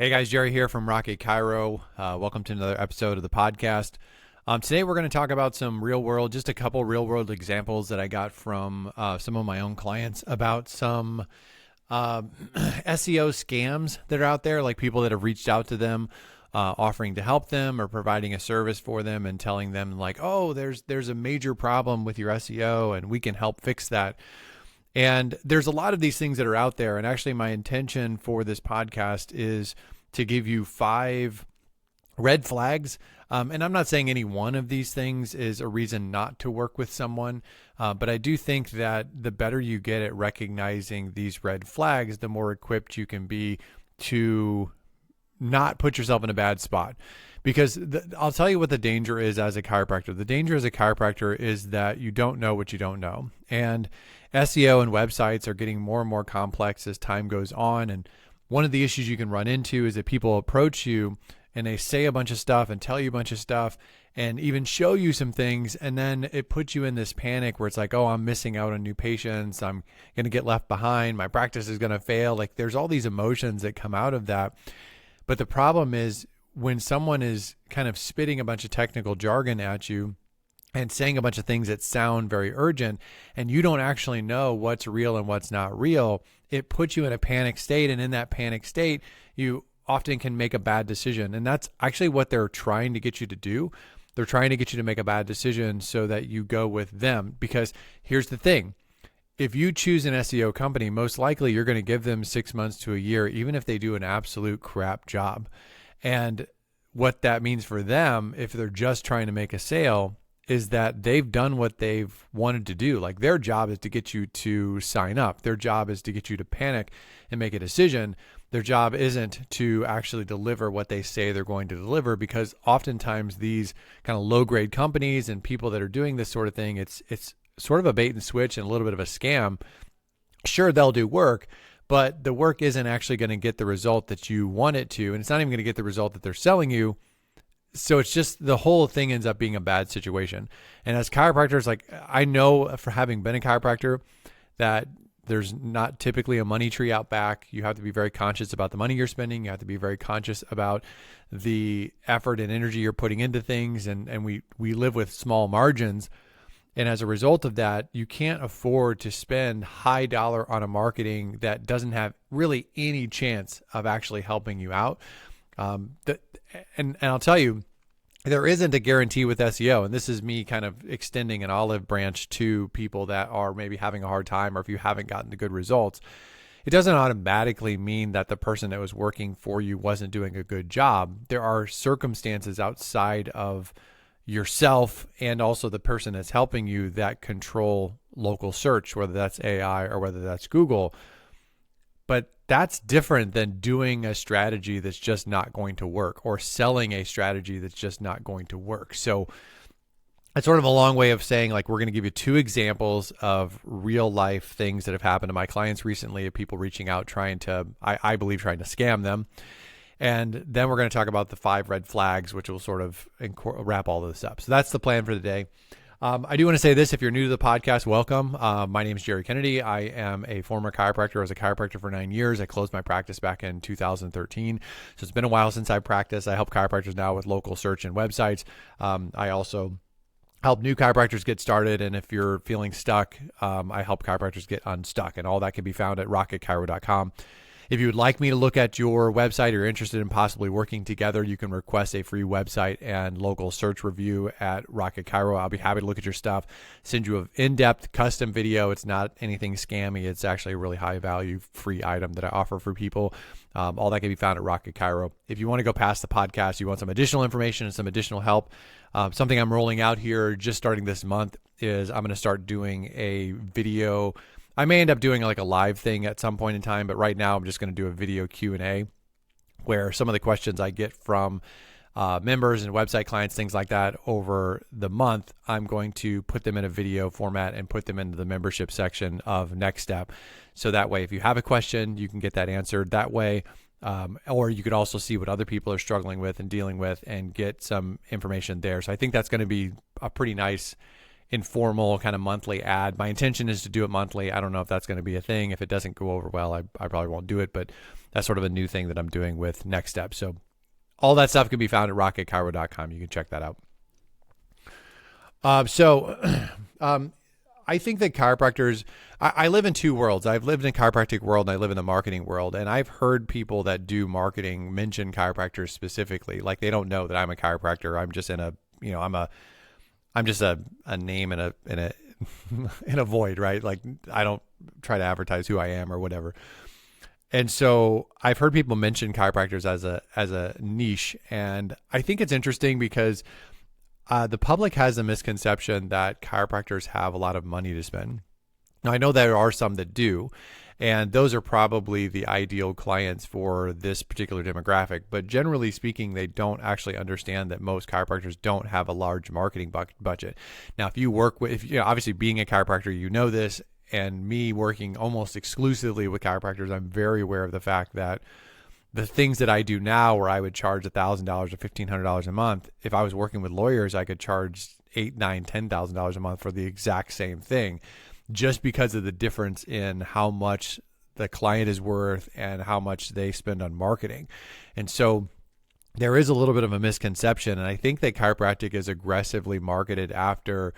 Hey guys, Jerry here from Rocket Chiro. Welcome to another episode of the podcast. Today we're going to talk about some just a couple real world examples that I got from some of my own clients about some SEO scams that are out there, like people that have reached out to them, offering to help them or providing a service for them and telling them like, oh, there's a major problem with your SEO and we can help fix that. And there's a lot of these things that are out there. And actually, my intention for this podcast is to give you 5 red flags. And I'm not saying any one of these things is a reason not to work with someone. But I do think that the better you get at recognizing these red flags, the more equipped you can be to not put yourself in a bad spot. Because I'll tell you what the danger is as a chiropractor. The danger as a chiropractor is that you don't know what you don't know. And SEO and websites are getting more and more complex as time goes on. And one of the issues you can run into is that people approach you and they say a bunch of stuff and tell you a bunch of stuff and even show you some things. And then it puts you in this panic where it's like, oh, I'm missing out on new patients. I'm going to get left behind. My practice is going to fail. Like there's all these emotions that come out of that. But the problem is when someone is kind of spitting a bunch of technical jargon at you and saying a bunch of things that sound very urgent and you don't actually know what's real and what's not real, it puts you in a panic state. And in that panic state, you often can make a bad decision. And that's actually what they're trying to get you to do. They're trying to get you to make a bad decision so that you go with them. Because here's the thing. If you choose an SEO company, most likely you're going to give them 6 months to a year, even if they do an absolute crap job. And what that means for them, if they're just trying to make a sale, is that they've done what they've wanted to do. Like their job is to get you to sign up. Their job is to get you to panic and make a decision. Their job isn't to actually deliver what they say they're going to deliver, because oftentimes these kind of low grade companies and people that are doing this sort of thing, it's sort of a bait and switch and a little bit of a scam. Sure, they'll do work, but the work isn't actually going to get the result that you want it to. And it's not even going to get the result that they're selling you. So it's just the whole thing ends up being a bad situation. And as chiropractors, like I know for having been a chiropractor that there's not typically a money tree out back. You have to be very conscious about the money you're spending. You have to be very conscious about the effort and energy you're putting into things. And we live with small margins. And as a result of that, you can't afford to spend high dollar on a marketing that doesn't have really any chance of actually helping you out. And I'll tell you, there isn't a guarantee with SEO. And this is me kind of extending an olive branch to people that are maybe having a hard time, or if you haven't gotten the good results. It doesn't automatically mean that the person that was working for you wasn't doing a good job. There are circumstances outside of yourself and also the person that's helping you that control local search, whether that's AI or whether that's Google. But that's different than doing a strategy that's just not going to work, or selling a strategy that's just not going to work. So it's sort of a long way of saying, like, we're going to give you 2 examples of real life things that have happened to my clients recently, of people reaching out trying to, I believe, trying to scam them. And then we're going to talk about the 5 red flags, which will sort of wrap all of this up. So that's the plan for today. I do want to say this. If you're new to the podcast, welcome. My name is Jerry Kennedy. I am a former chiropractor. I was a chiropractor for 9 years. I closed my practice back in 2013. So it's been a while since I practiced. I help chiropractors now with local search and websites. I also help new chiropractors get started. And if you're feeling stuck, I help chiropractors get unstuck. And all that can be found at rocketchiro.com. If you would like me to look at your website, or you're interested in possibly working together, you can request a free website and local search review at Rocket Chiro. I'll be happy to look at your stuff, send you an in-depth custom video. It's not anything scammy. It's actually a really high value free item that I offer for people. All that can be found at Rocket Chiro. If you want to go past the podcast, you want some additional information and some additional help, something I'm rolling out here just starting this month is I'm going to start doing a video. I may end up doing like a live thing at some point in time, but right now I'm just going to do a video Q&A where some of the questions I get from members and website clients, things like that over the month, I'm going to put them in a video format and put them into the membership section of Next Step. So that way, if you have a question, you can get that answered that way. Or you could also see what other people are struggling with and dealing with and get some information there. So I think that's going to be a pretty nice informal kind of monthly ad. My intention is to do it monthly. I don't know if that's going to be a thing. If it doesn't go over well, I probably won't do it, but that's sort of a new thing that I'm doing with Next Step. So all that stuff can be found at rocketchiro.com. You can check that out. I think that chiropractors, I live in two worlds. I've lived in the chiropractic world and I live in the marketing world. And I've heard people that do marketing mention chiropractors specifically. Like they don't know that I'm a chiropractor. I'm just in a, I'm just a name in a in a void, right? Like I don't try to advertise who I am or whatever. And so I've heard people mention chiropractors as a niche. And I think it's interesting because the public has a misconception that chiropractors have a lot of money to spend. Now, I know there are some that do, and those are probably the ideal clients for this particular demographic. But generally speaking, they don't actually understand that most chiropractors don't have a large marketing budget. Now, if you work with, obviously being a chiropractor, you know this, and me working almost exclusively with chiropractors, I'm very aware of the fact that the things that I do now where I would charge $1,000 or $1,500 a month, if I was working with lawyers, I could charge $8,000, $9,000, $10,000 a month for the exact same thing, just because of the difference in how much the client is worth and how much they spend on marketing. And so there is a little bit of a misconception. And I think that chiropractic is aggressively marketed after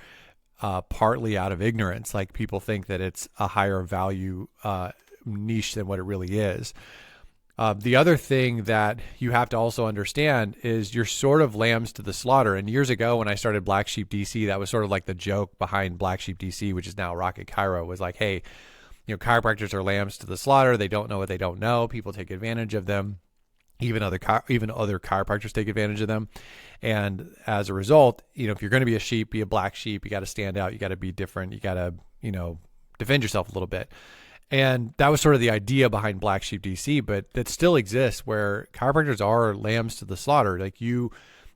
partly out of ignorance. Like people think that it's a higher value niche than what it really is. The other thing that you have to also understand is you're sort of lambs to the slaughter. And years ago when I started Black Sheep DC, that was sort of like the joke behind Black Sheep DC, which is now Rocket Chiro, was like, hey, chiropractors are lambs to the slaughter. They don't know what they don't know. People take advantage of them. Even other chiropractors take advantage of them. And as a result, if you're going to be a sheep, be a black sheep, you got to stand out. You got to be different. You got to, defend yourself a little bit. And that was sort of the idea behind Black Sheep DC, but that still exists where chiropractors are lambs to the slaughter. Like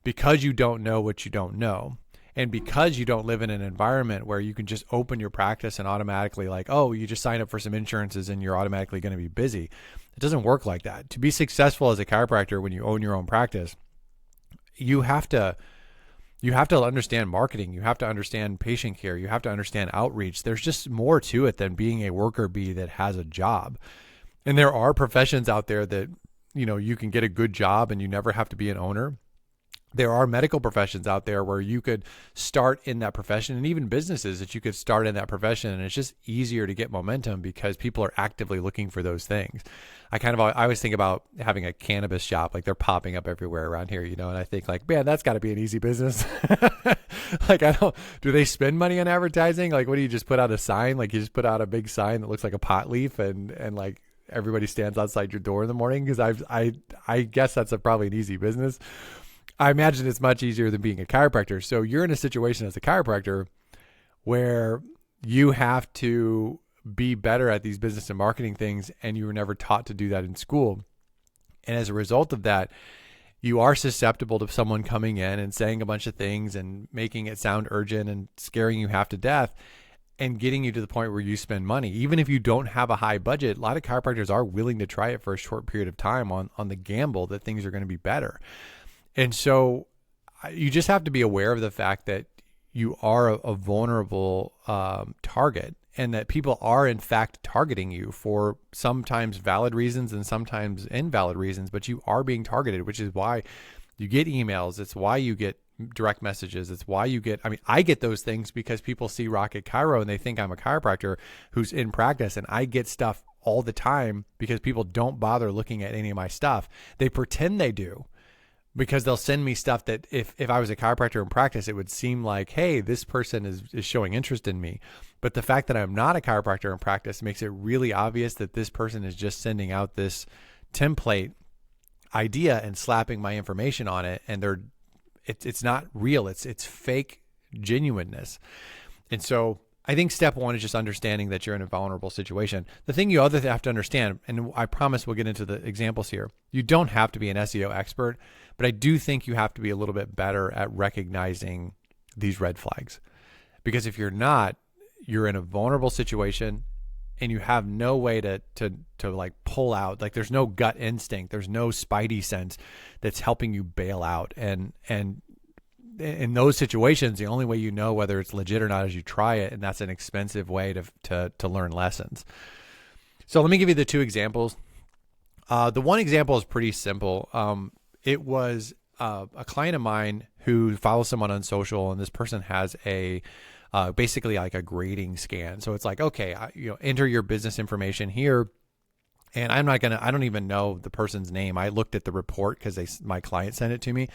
because you don't know what you don't know, and because you don't live in an environment where you can just open your practice and automatically you just sign up for some insurances and you're automatically going to be busy. It doesn't work like that. To be successful as a chiropractor when you own your own practice, you have to understand marketing. You have to understand patient care. You have to understand outreach. There's just more to it than being a worker bee that has a job. And there are professions out there that, you can get a good job and you never have to be an owner. There are medical professions out there where you could start in that profession, and even businesses that you could start in that profession. And it's just easier to get momentum because people are actively looking for those things. I always think about having a cannabis shop, like they're popping up everywhere around here, and I think man, that's gotta be an easy business. Do they spend money on advertising? Like, what do you just put out a sign? Like you just put out a big sign that looks like a pot leaf and like everybody stands outside your door in the morning? Cause I guess that's probably an easy business. I imagine it's much easier than being a chiropractor. So you're in a situation as a chiropractor where you have to be better at these business and marketing things, and you were never taught to do that in school. And as a result of that, you are susceptible to someone coming in and saying a bunch of things and making it sound urgent and scaring you half to death and getting you to the point where you spend money. Even if you don't have a high budget, a lot of chiropractors are willing to try it for a short period of time on the gamble that things are going to be better. And so you just have to be aware of the fact that you are a vulnerable target, and that people are in fact targeting you for sometimes valid reasons and sometimes invalid reasons, but you are being targeted, which is why you get emails. It's why you get direct messages. It's why I get those things because people see Rocket Chiro and they think I'm a chiropractor who's in practice, and I get stuff all the time because people don't bother looking at any of my stuff. They pretend they do, because they'll send me stuff that if I was a chiropractor in practice, it would seem like, hey, this person is showing interest in me. But the fact that I'm not a chiropractor in practice makes it really obvious that this person is just sending out this template idea and slapping my information on it. And it's not real. It's fake genuineness. And so I think step one is just understanding that you're in a vulnerable situation. The thing you have to understand, and I promise we'll get into the examples here, you don't have to be an SEO expert, but I do think you have to be a little bit better at recognizing these red flags. Because if you're not, you're in a vulnerable situation and you have no way to like pull out. Like there's no gut instinct, there's no spidey sense that's helping you bail out. And in those situations, the only way you know whether it's legit or not is you try it, and that's an expensive way to learn lessons. So let me give you the two examples. The one example is pretty simple. It was a client of mine who follows someone on social, and this person has a basically like a grading scan. So it's like, okay, enter your business information here. And I don't even know the person's name. I looked at the report because my client sent it to me,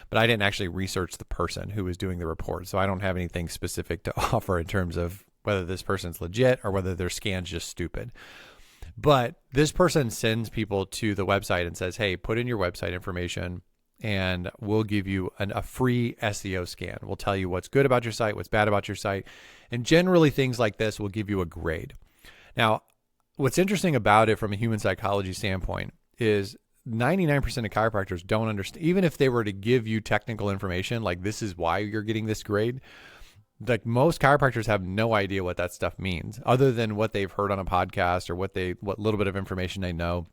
but I didn't actually research the person who was doing the report. So I don't have anything specific to offer in terms of whether this person's legit or whether their scan's just stupid. But this person sends people to the website and says, hey, put in your website information and we'll give you a free SEO scan. We'll tell you what's good about your site, what's bad about your site. And generally things like this will give you a grade. Now, what's interesting about it from a human psychology standpoint is 99% of chiropractors don't understand, even if they were to give you technical information, like this is why you're getting this grade. Like most chiropractors have no idea what that stuff means other than what they've heard on a podcast or what little bit of information they know.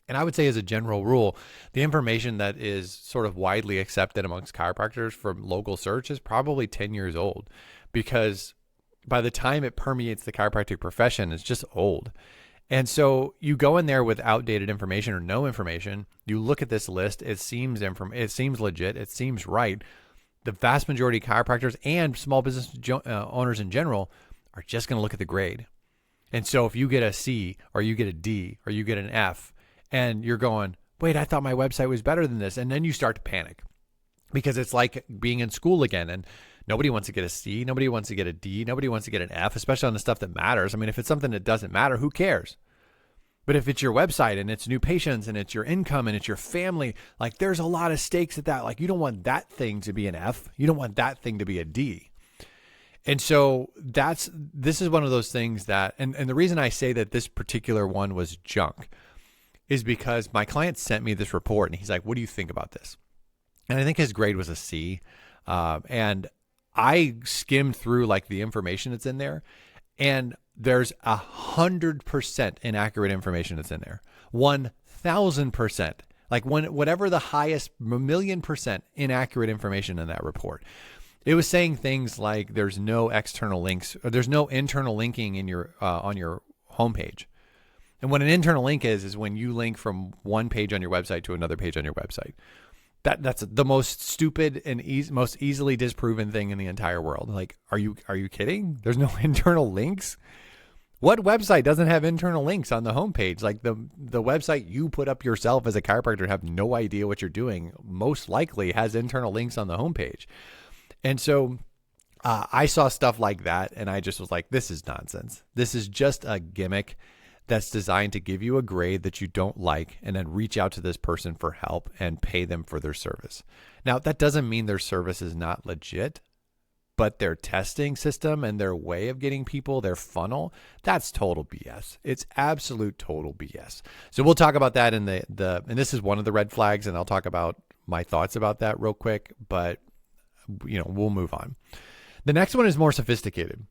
And I would say as a general rule, the information that is sort of widely accepted amongst chiropractors from local search is probably 10 years old, because by the time it permeates the chiropractic profession, it's just old. And so you go in there with outdated information or no information, you look at this list, it seems legit, it seems right. The vast majority of chiropractors and small business owners in general are just going to look at the grade. And so if you get a C or you get a D or you get an F and you're going, wait, I thought my website was better than this. And then you start to panic because it's like being in school again, and nobody wants to get a C, nobody wants to get a D, nobody wants to get an F, especially on the stuff that matters. I mean, if it's something that doesn't matter, who cares? But if it's your website and it's new patients and it's your income and it's your family, like there's a lot of stakes at that. Like you don't want that thing to be an F. You don't want that thing to be a D. And so this is one of those things that, and the reason I say that this particular one was junk is because my client sent me this report and he's like, what do you think about this? And I think his grade was a C. And I skimmed through like the information that's in there, and there's 100% inaccurate information that's in there. 1,000%. Like whatever the highest 1,000,000% inaccurate information in that report. It was saying things like there's no external links, or there's no internal linking in your on your homepage. And what an internal link is when you link from one page on your website to another page on your website. That's the most stupid and most easily disproven thing in the entire world. Like, are you kidding? There's no internal links? What website doesn't have internal links on the homepage? Like the website you put up yourself as a chiropractor, have no idea what you're doing, most likely has internal links on the homepage. And so I saw stuff like that and I just was like, this is nonsense. This is just a gimmick that's designed to give you a grade that you don't like and then reach out to this person for help and pay them for their service. Now, that doesn't mean their service is not legit, but their testing system and their way of getting people, their funnel, that's total BS. It's absolute total BS. So we'll talk about that in and this is one of the red flags, and I'll talk about my thoughts about that real quick, but we'll move on. The next one is more sophisticated.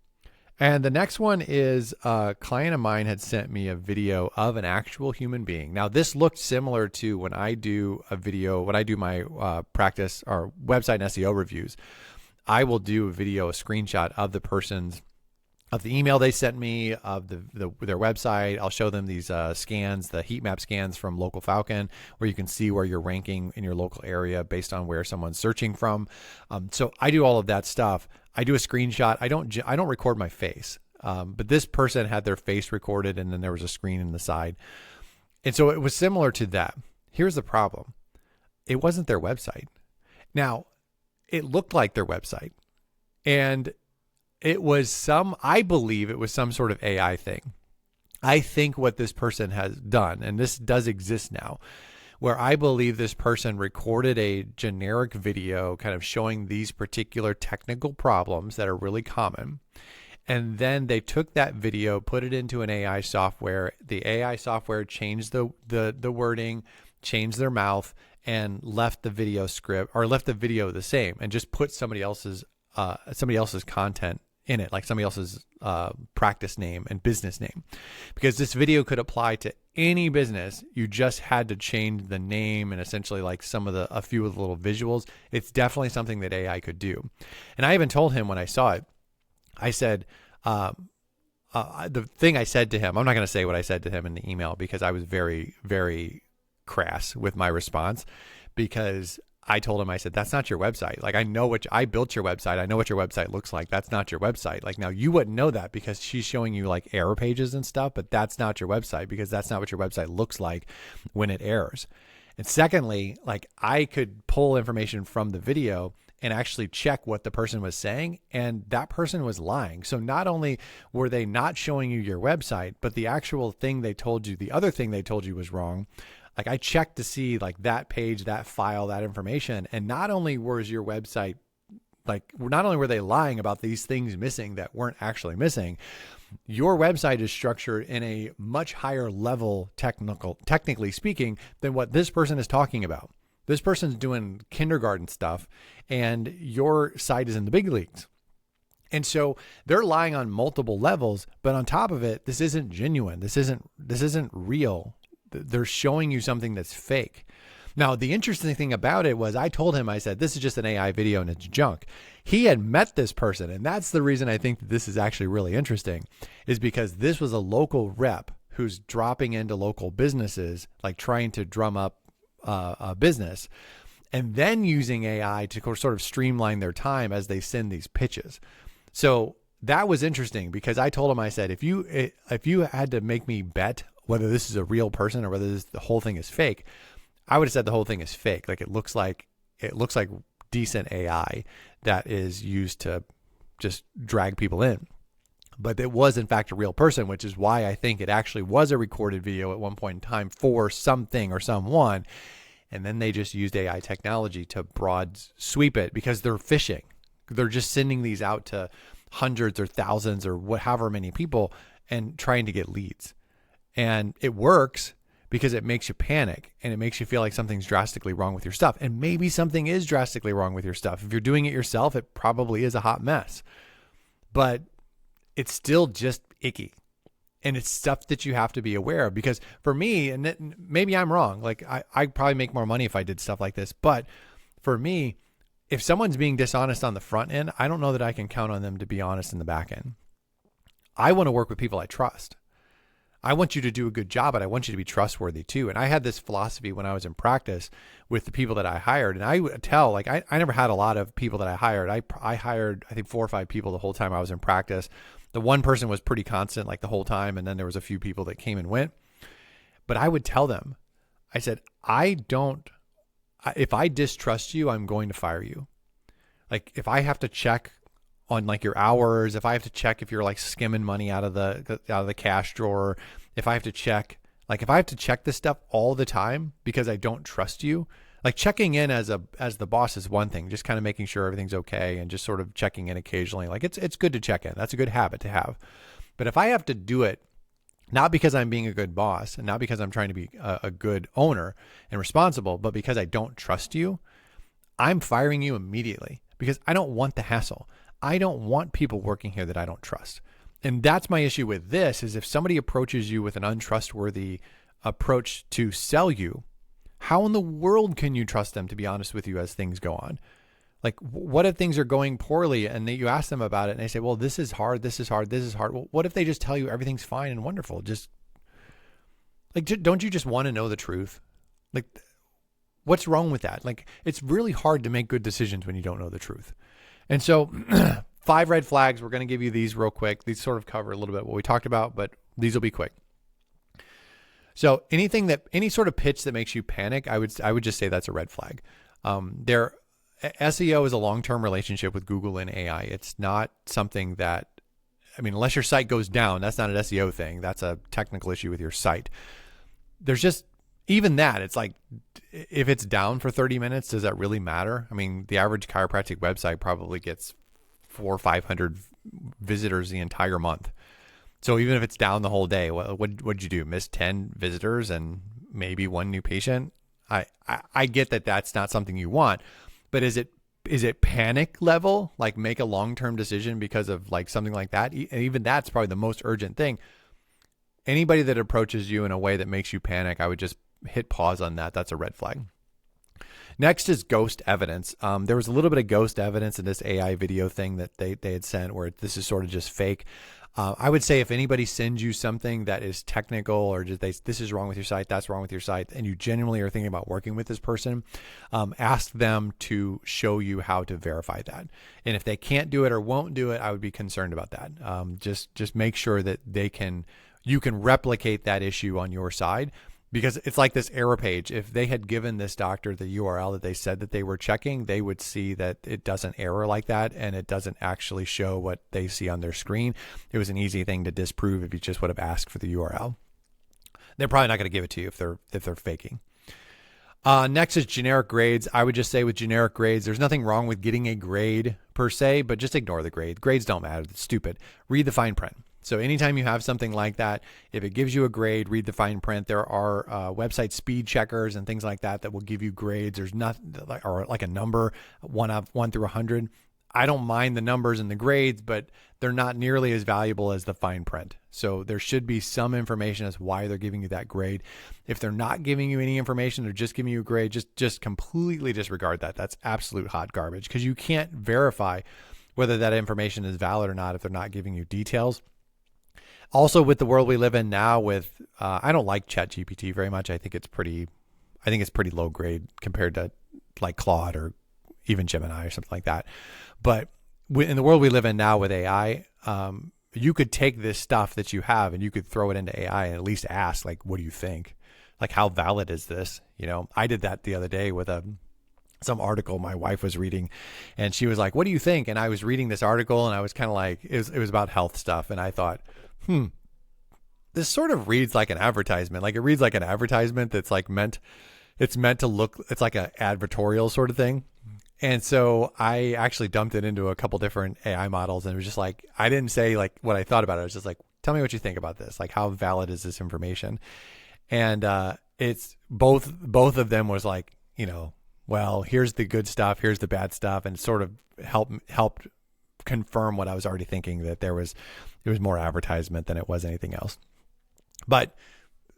And the next one is a client of mine had sent me a video of an actual human being. Now, this looked similar to when I do my practice or website and SEO reviews. I will do a screenshot of of the email they sent me, of their website. I'll show them these scans, the heat map scans from Local Falcon, where you can see where you're ranking in your local area based on where someone's searching from. So I do all of that stuff. I do a screenshot. I don't record my face, but this person had their face recorded, and then there was a screen in the side. And so it was similar to that. Here's the problem. It wasn't their website. Now, it looked like their website, and I believe it was some sort of AI thing. I think what this person has done, and this does exist now, where I believe this person recorded a generic video kind of showing these particular technical problems that are really common. And then they took that video, put it into an AI software. The AI software changed the wording, changed their mouth, and left the video the same, and just put somebody else's content in it, like somebody else's practice name and business name. Because this video could apply to any business. You just had to change the name and essentially like a few of the little visuals. It's definitely something that AI could do. And I even told him when I saw it, I said, the thing I said to him, I'm not going to say what I said to him in the email because I was very, very crass with my response, because I told him, I said, that's not your website. Like, I built your website. I know what your website looks like. That's not your website. Like, now you wouldn't know that because she's showing you like error pages and stuff, but that's not your website because that's not what your website looks like when it errors. And secondly, like, I could pull information from the video and actually check what the person was saying, and that person was lying. So not only were they not showing you your website, but the actual thing they told you, the other thing they told you was wrong. Like, I checked to see like that page, that file, that information. And not only was your website, like, not only were they lying about these things missing that weren't actually missing, your website is structured in a much higher level, technically speaking, than what this person is talking about. This person's doing kindergarten stuff and your site is in the big leagues. And so they're lying on multiple levels, but on top of it, this isn't genuine. This isn't real. They're showing you something that's fake. Now, the interesting thing about it was I told him, I said, this is just an AI video and it's junk. He had met this person. And that's the reason I think that this is actually really interesting, is because this was a local rep who's dropping into local businesses, like trying to drum up a business, and then using AI to sort of streamline their time as they send these pitches. So that was interesting because I told him, I said, if you had to make me bet whether this is a real person or whether the whole thing is fake, I would have said the whole thing is fake. Like, it looks like decent AI that is used to just drag people in. But it was in fact a real person, which is why I think it actually was a recorded video at one point in time for something or someone. And then they just used AI technology to broad sweep it because they're phishing. They're just sending these out to hundreds or thousands or however many people and trying to get leads. And it works because it makes you panic and it makes you feel like something's drastically wrong with your stuff. And maybe something is drastically wrong with your stuff. If you're doing it yourself, it probably is a hot mess. But it's still just icky. And it's stuff that you have to be aware of, because for me, and maybe I'm wrong, like I'd probably make more money if I did stuff like this. But for me, if someone's being dishonest on the front end, I don't know that I can count on them to be honest in the back end. I want to work with people I trust. I want you to do a good job, but I want you to be trustworthy too. And I had this philosophy when I was in practice with the people that I hired. And I would tell, like, I never had a lot of people that I hired. I hired, I think 4 or 5 people the whole time I was in practice. The one person was pretty constant, like the whole time. And then there was a few people that came and went. But I would tell them, I said, if I distrust you, I'm going to fire you. Like, if I have to check on like your hours, if I have to check if you're like skimming money out of the cash drawer, if I have to check this stuff all the time because I don't trust you, like checking in as the boss is one thing, just kind of making sure everything's okay and just sort of checking in occasionally. Like it's good to check in. That's a good habit to have. But if I have to do it, not because I'm being a good boss and not because I'm trying to be a good owner and responsible, but because I don't trust you, I'm firing you immediately because I don't want the hassle. I don't want people working here that I don't trust. And that's my issue with this, is if somebody approaches you with an untrustworthy approach to sell you, how in the world can you trust them, to be honest with you, as things go on? Like, what if things are going poorly and you ask them about it and they say, well, this is hard, this is hard, this is hard. Well, what if they just tell you everything's fine and wonderful? Just like, don't you just want to know the truth? Like, what's wrong with that? Like, it's really hard to make good decisions when you don't know the truth. And so 5 red flags, we're going to give you these real quick. These sort of cover a little bit what we talked about, but these will be quick. So any sort of pitch that makes you panic, I would just say that's a red flag. SEO is a long-term relationship with Google and AI. It's not something that, unless your site goes down, that's not an SEO thing. That's a technical issue with your site. There's just, even that, it's like, if it's down for 30 minutes, does that really matter? The average chiropractic website probably gets 400 or 500 visitors the entire month. So even if it's down the whole day, what'd you do? Miss 10 visitors and maybe 1 new patient? I get that that's not something you want, but is it panic level? Like, make a long-term decision because of like something like that? And even that's probably the most urgent thing. Anybody that approaches you in a way that makes you panic, I would just hit pause on that. That's a red flag. Next is ghost evidence. There was a little bit of ghost evidence in this AI video thing that they had sent where this is sort of just fake. I would say if anybody sends you something that is technical or just this is wrong with your site, that's wrong with your site, and you genuinely are thinking about working with this person, ask them to show you how to verify that. And if they can't do it or won't do it, I would be concerned about that. Just make sure that you can replicate that issue on your side. Because it's like this error page. If they had given this doctor the URL that they said that they were checking, they would see that it doesn't error like that, and it doesn't actually show what they see on their screen. It was an easy thing to disprove if you just would have asked for the URL. They're probably not going to give it to you if they're faking. Next is generic grades. I would just say with generic grades, there's nothing wrong with getting a grade per se, but just ignore the grade. Grades don't matter. It's stupid. Read the fine print. So anytime you have something like that, if it gives you a grade, read the fine print. There are website speed checkers and things like that will give you grades. There's nothing or like a number, 1 through 100. I don't mind the numbers and the grades, but they're not nearly as valuable as the fine print. So there should be some information as why they're giving you that grade. If they're not giving you any information, they're just giving you a grade, just completely disregard that. That's absolute hot garbage because you can't verify whether that information is valid or not if they're not giving you details. Also, with the world we live in now, I don't like ChatGPT very much. I think it's pretty low grade compared to like Claude or even Gemini or something like that. But in the world we live in now with AI, you could take this stuff that you have and you could throw it into AI and at least ask, like, what do you think? Like, how valid is this? I did that the other day with some article my wife was reading, and she was like, what do you think? And I was reading this article, and I was kind of like, it was about health stuff, and I thought, this sort of reads like an advertisement. Like, it reads like an advertisement that's like meant to look, it's like an advertorial sort of thing. And so I actually dumped it into a couple different AI models, and it was just like, I didn't say like what I thought about it. I was just like, tell me what you think about this. Like, how valid is this information? And it's both of them was like, well, here's the good stuff, here's the bad stuff, and sort of helped confirm what I was already thinking, that it was more advertisement than it was anything else. But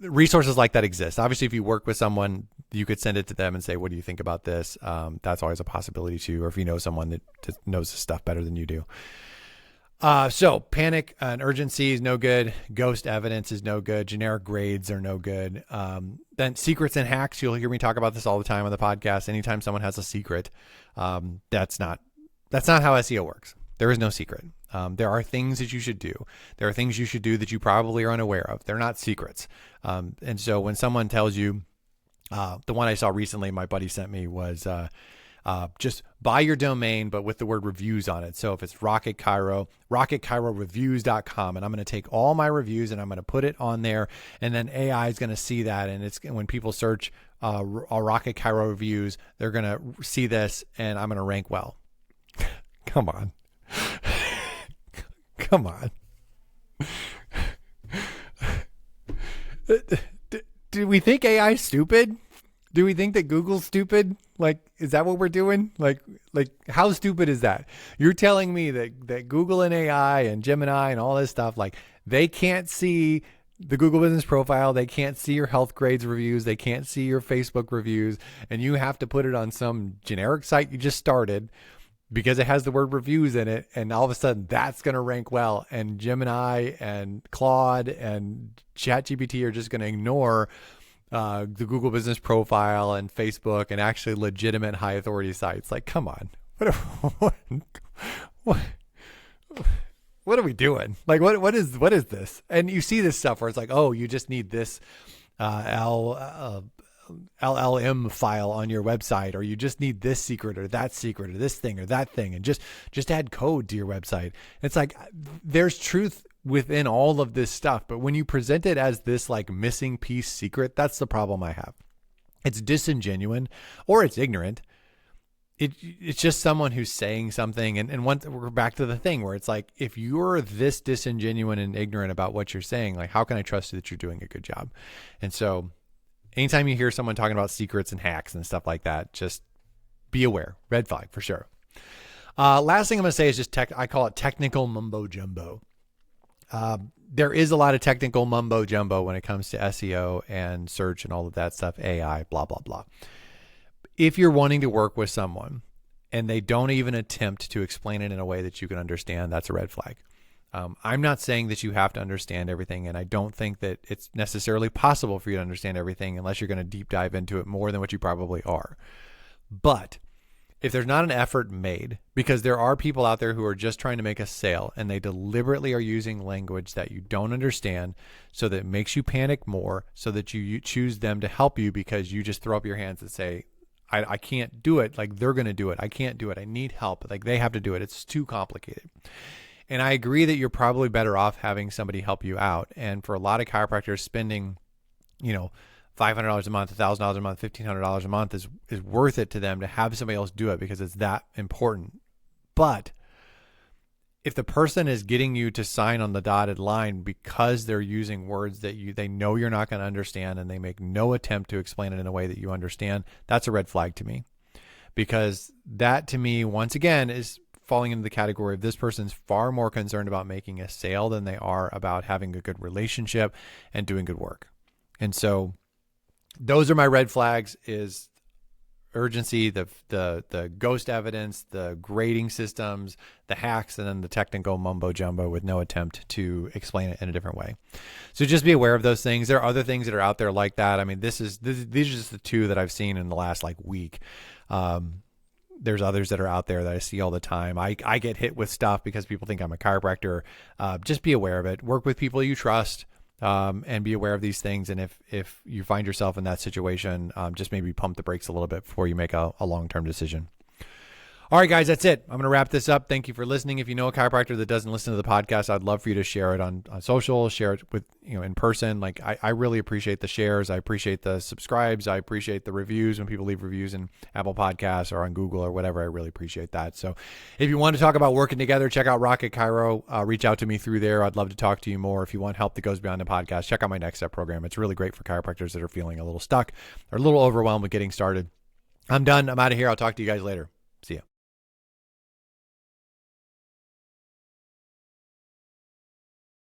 resources like that exist. Obviously, if you work with someone, you could send it to them and say, what do you think about this? That's always a possibility too, or if you know someone that just knows this stuff better than you do. So panic and urgency is no good. Ghost evidence is no good. Generic grades are no good. Then secrets and hacks. You'll hear me talk about this all the time on the podcast. Anytime someone has a secret, that's not how SEO works. There is no secret. There are things that you should do. There are things you should do that you probably are unaware of. They're not secrets. And so when someone tells you, the one I saw recently, my buddy sent me was, just buy your domain, but with the word reviews on it. So if it's Rocket Chiro, rocketchiroreviews.com, and I'm going to take all my reviews and I'm going to put it on there. And then AI is going to see that. And it's when people search, Rocket Chiro reviews, they're going to see this and I'm going to rank well. Come on. Come on. Do we think AI is stupid? Do we think that Google's stupid? Like, is that what we're doing? Like how stupid is that? You're telling me that Google and AI and Gemini and all this stuff, like, they can't see the Google business profile. They can't see your health grades reviews. They can't see your Facebook reviews. And you have to put it on some generic site you just started because it has the word reviews in it. And all of a sudden that's going to rank well. And Gemini and Claude and ChatGPT are just going to ignore the Google business profile and Facebook and actually legitimate high authority sites. Like, come on, what are we doing? Like, what is this? And you see this stuff where it's like, oh, you just need this LLM file on your website, or you just need this secret or this thing or that thing, and just add code to your website. It's like, there's truth within all of this stuff, but when you present it as this like missing piece secret, that's the problem I have. It's disingenuous, or it's ignorant. It's just someone who's saying something, and once we're back to the thing where it's like, if you're this disingenuous and ignorant about what you're saying, like, how can I trust you that you're doing a good job? And so anytime you hear someone talking about secrets and hacks and stuff like that, just be aware. Red flag for sure. Last thing I'm going to say is just I call it technical mumbo jumbo. There is a lot of technical mumbo jumbo when it comes to SEO and search and all of that stuff, AI, blah, blah, blah. If you're wanting to work with someone and they don't even attempt to explain it in a way that you can understand, that's a red flag. I'm not saying that you have to understand everything, and I don't think that it's necessarily possible for you to understand everything unless you're going to deep dive into it more than what you probably are. But if there's not an effort made, because there are people out there who are just trying to make a sale and they deliberately are using language that you don't understand so that it makes you panic more, so that you choose them to help you because you just throw up your hands and say, I can't do it. Like, they're going to do it. I can't do it. I need help. Like, they have to do it. It's too complicated. And I agree that you're probably better off having somebody help you out. And for a lot of chiropractors, spending, $500 a month, $1,000 a month, $1,500 a month is worth it to them to have somebody else do it because it's that important. But if the person is getting you to sign on the dotted line because they're using words that they know you're not going to understand and they make no attempt to explain it in a way that you understand, that's a red flag to me. Because that, to me, once again, is falling into the category of this person's far more concerned about making a sale than they are about having a good relationship and doing good work. And so those are my red flags: is urgency, the ghost evidence, the grading systems, the hacks, and then the technical mumbo jumbo with no attempt to explain it in a different way. So just be aware of those things. There are other things that are out there like that. I mean, these are just the two that I've seen in the last week. There's others that are out there that I see all the time. I get hit with stuff because people think I'm a chiropractor. Just be aware of it. Work with people you trust, and be aware of these things. And if you find yourself in that situation, just maybe pump the brakes a little bit before you make a long-term decision. All right, guys, that's it. I'm going to wrap this up. Thank you for listening. If you know a chiropractor that doesn't listen to the podcast, I'd love for you to share it on social, share it with, in person. Like, I really appreciate the shares. I appreciate the subscribes. I appreciate the reviews when people leave reviews in Apple Podcasts or on Google or whatever. I really appreciate that. So if you want to talk about working together, check out Rocket Chiro. Reach out to me through there. I'd love to talk to you more. If you want help that goes beyond the podcast, check out my Next Step program. It's really great for chiropractors that are feeling a little stuck or a little overwhelmed with getting started. I'm done. I'm out of here. I'll talk to you guys later. See ya.